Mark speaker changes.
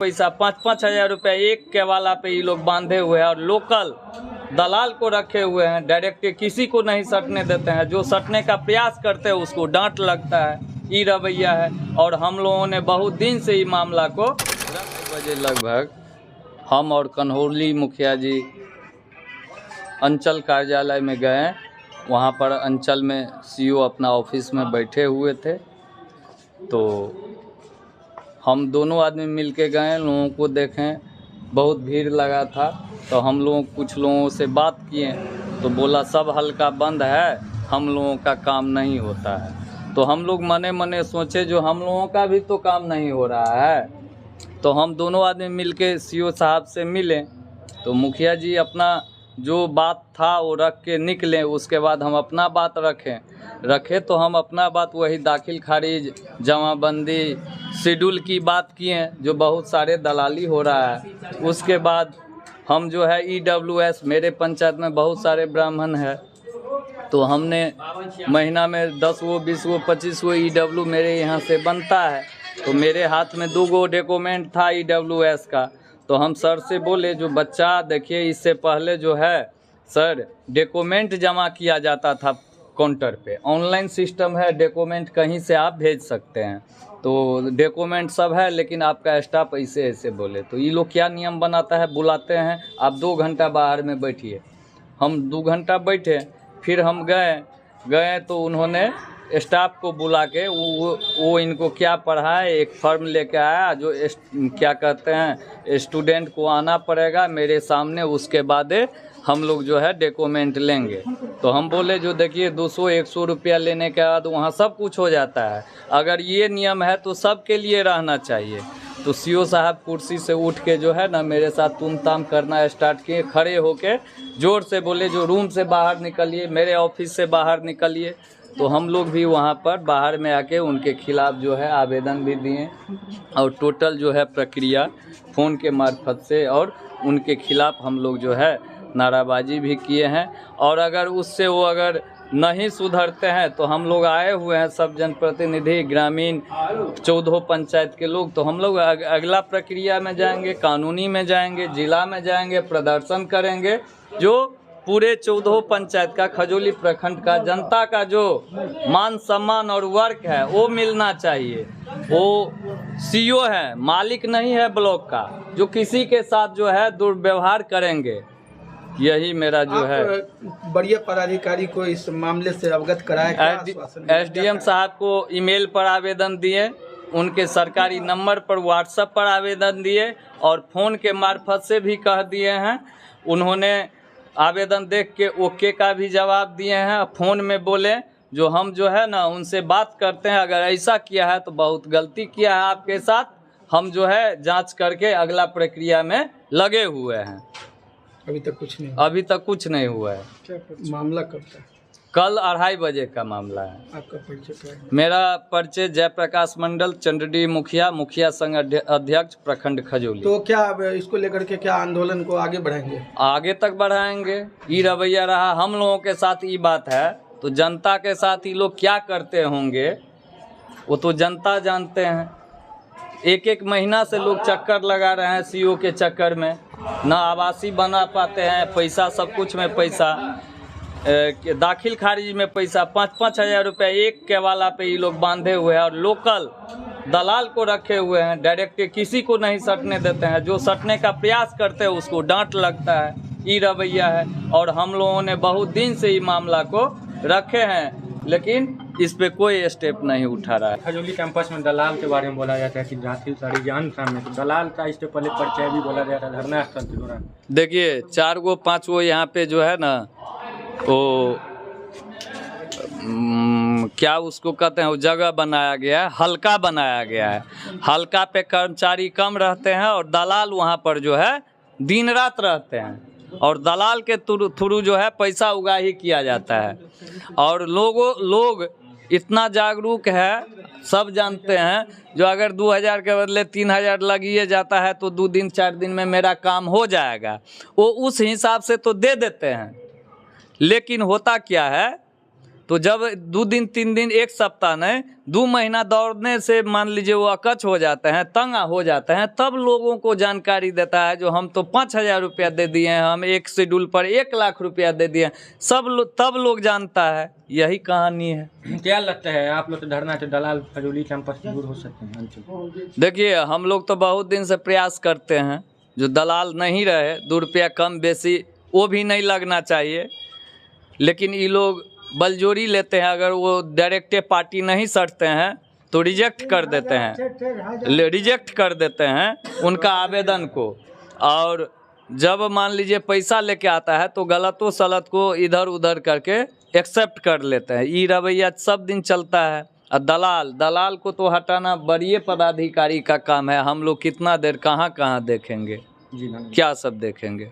Speaker 1: पैसा 5-5 हजार रुपया एक के वाला पे ये लोग बांधे हुए हैं और लोकल दलाल को रखे हुए हैं। डायरेक्ट किसी को नहीं सटने देते हैं। जो सटने का प्रयास करते हैं उसको डांट लगता है। ये रवैया है। और हम लोगों ने बहुत दिन से ये मामला को 10 बजे लगभग हम और कन्हौली मुखिया जी अंचल कार्यालय में गए। वहाँ पर अंचल में सीओ अपना ऑफिस में बैठे हुए थे, तो हम दोनों आदमी मिल के गए, लोगों को देखें, बहुत भीड़ लगा था। तो हम लोग कुछ लोगों से बात किए तो बोला सब हल्का बंद है, हम लोगों का काम नहीं होता है। तो हम लोग मने मने सोचे जो हम लोगों का भी तो काम नहीं हो रहा है। तो हम दोनों आदमी मिल के सीओ साहब से मिले तो मुखिया जी अपना जो बात था वो रख के निकले। उसके बाद हम अपना बात रखे तो हम अपना बात वही दाखिल खारिज, जमाबंदी, शेड्यूल की बात किए जो बहुत सारे दलाली हो रहा है। उसके बाद हम जो है EWS, मेरे पंचायत में बहुत सारे ब्राह्मण है, तो हमने महीना में 10 गो 20 गो 25 गो EW मेरे यहाँ से बनता है। तो मेरे हाथ में 2 गो डॉक्यूमेंट था EWS का। तो हम सर से बोले जो बच्चा देखिए, इससे पहले जो है सर डॉक्यूमेंट जमा किया जाता था काउंटर पे, ऑनलाइन सिस्टम है, डॉक्यूमेंट कहीं से आप भेज सकते हैं। तो डॉक्यूमेंट सब है लेकिन आपका स्टाफ ऐसे ऐसे बोले। तो ये लोग क्या नियम बनाता है, बुलाते हैं आप 2 घंटा बाहर में बैठिए। हम 2 घंटा बैठे, फिर हम गए तो उन्होंने स्टाफ को बुला के वो इनको क्या पढ़ाए, एक फॉर्म लेके आया जो क्या कहते हैं स्टूडेंट को आना पड़ेगा मेरे सामने, उसके बाद हम लोग जो है डॉक्यूमेंट लेंगे। तो हम बोले जो देखिए 200-100 रुपया लेने के बाद वहाँ सब कुछ हो जाता है। अगर ये नियम है तो सबके लिए रहना चाहिए। तो सीओ साहब कुर्सी से उठ के जो है ना मेरे साथ तुम ताम करना स्टार्ट किए। खड़े होके जोर से बोले जो रूम से बाहर निकलिए, मेरे ऑफिस से बाहर निकलिए। तो हम लोग भी वहाँ पर बाहर में आके उनके खिलाफ़ जो है आवेदन भी दिए और टोटल जो है प्रक्रिया फ़ोन के मार्फत से और उनके खिलाफ़ हम लोग जो है नाराबाजी भी किए हैं। और अगर उससे वो अगर नहीं सुधरते हैं तो हम लोग आए हुए हैं सब जनप्रतिनिधि, ग्रामीण 14 पंचायत के लोग। तो हम लोग अगला प्रक्रिया में जाएंगे, कानूनी में जाएंगे, जिला में जाएंगे, प्रदर्शन करेंगे। जो पूरे 14 पंचायत का, खजौली प्रखंड का जनता का जो मान सम्मान और वर्क है वो मिलना चाहिए। वो सीओ है, मालिक नहीं है ब्लॉक का, जो किसी के साथ जो है दुर्व्यवहार करेंगे। यही मेरा जो है
Speaker 2: बढ़िया पदाधिकारी को इस मामले से अवगत कराया।
Speaker 1: SDM साहब को ईमेल पर आवेदन दिए, उनके सरकारी नंबर पर व्हाट्सएप पर आवेदन दिए और फ़ोन के मार्फत से भी कह दिए हैं। उन्होंने आवेदन देख के ओके का भी जवाब दिए हैं। फ़ोन में बोले जो हम जो है ना उनसे बात करते हैं, अगर ऐसा किया है तो बहुत गलती किया है आपके साथ, हम जो है जांच करके अगला प्रक्रिया में लगे हुए हैं।
Speaker 2: अभी तक कुछ नहीं
Speaker 1: हुआ है।
Speaker 2: क्या मामला कब था?
Speaker 1: कल 2:30 बजे का मामला है।
Speaker 2: आपका परिचय क्या है?
Speaker 1: मेरा परिचय जयप्रकाश मंडल, चंडडी मुखिया संघ अध्यक्ष, प्रखंड खजौली।
Speaker 2: तो क्या अब इसको लेकर के क्या आंदोलन को आगे बढ़ाएंगे?
Speaker 1: आगे तक बढ़ाएंगे। ये रवैया रहा हम लोगों के साथ, ये बात है तो जनता के साथ ये लोग क्या करते होंगे वो तो जनता जानते हैं। एक महीना से लोग चक्कर लगा रहे हैं सीओ के चक्कर में, ना आवासीय बना पाते हैं, पैसा सब कुछ में पैसा, दाखिल खारिज में पैसा 5-5 हजार रुपया एक के वाला पे ये लोग बांधे हुए हैं और लोकल दलाल को रखे हुए हैं। डायरेक्ट किसी को नहीं सटने देते हैं। जो सटने का प्रयास करते हैं उसको डांट लगता है। ये रवैया है। और हम लोगों ने बहुत दिन से ये मामला को रखे हैं लेकिन इस पे कोई स्टेप नहीं उठा रहा है।
Speaker 3: खजौली कैंपस में दलाल के बारे में बोला जाता है कि दाखिल खारिज सामने तो दलाल का इससे पहले परिचय भी बोला जाता है धरना स्थल के दौरान।
Speaker 1: देखिए 4 गो 5 गो यहाँ पे जो है ना वो क्या उसको कहते हैं, वो जगह बनाया गया है, हल्का बनाया गया है। हल्का पे कर्मचारी कम रहते हैं और दलाल वहाँ पर जो है दिन रात रहते हैं और दलाल के थ्रू जो है पैसा उगाही किया जाता है। और लोग इतना जागरूक है, सब जानते हैं जो अगर 2000 के बदले 3000 लगिए जाता है तो 2 दिन 4 दिन में मेरा काम हो जाएगा, वो उस हिसाब से तो दे देते हैं। लेकिन होता क्या है तो जब 2 दिन 3 दिन 1 सप्ताह नहीं 2 महीना दौड़ने से मान लीजिए वो अकच हो जाते हैं, तंग हो जाते हैं, तब लोगों को जानकारी देता है। जो हम तो 5,000 रुपया दे दिए हैं, हम एक शेड्यूल पर 1 लाख रुपया दे दिए, तब लोग जानता है। यही कहानी है।
Speaker 3: क्या लगता है आप लोग तो धरना से दलाल फजूली कैंपस से दूर हो सकते हैं अंचल?
Speaker 1: देखिए हम लोग तो बहुत दिन से प्रयास करते हैं, जो दलाल नहीं रहे, 2 रुपया कम बेसी वो भी नहीं लगना चाहिए, लेकिन ये लोग बलजोरी लेते हैं। अगर वो डायरेक्टे पार्टी नहीं सटते हैं तो रिजेक्ट कर देते हैं उनका आवेदन को। और जब मान लीजिए पैसा लेके आता है तो गलतों सलत को इधर उधर करके एक्सेप्ट कर लेते हैं। ये रवैया सब दिन चलता है। और दलाल को तो हटाना बड़े पदाधिकारी का काम है। हम लोग कितना देर कहाँ देखेंगे,
Speaker 3: जी
Speaker 1: क्या सब देखेंगे।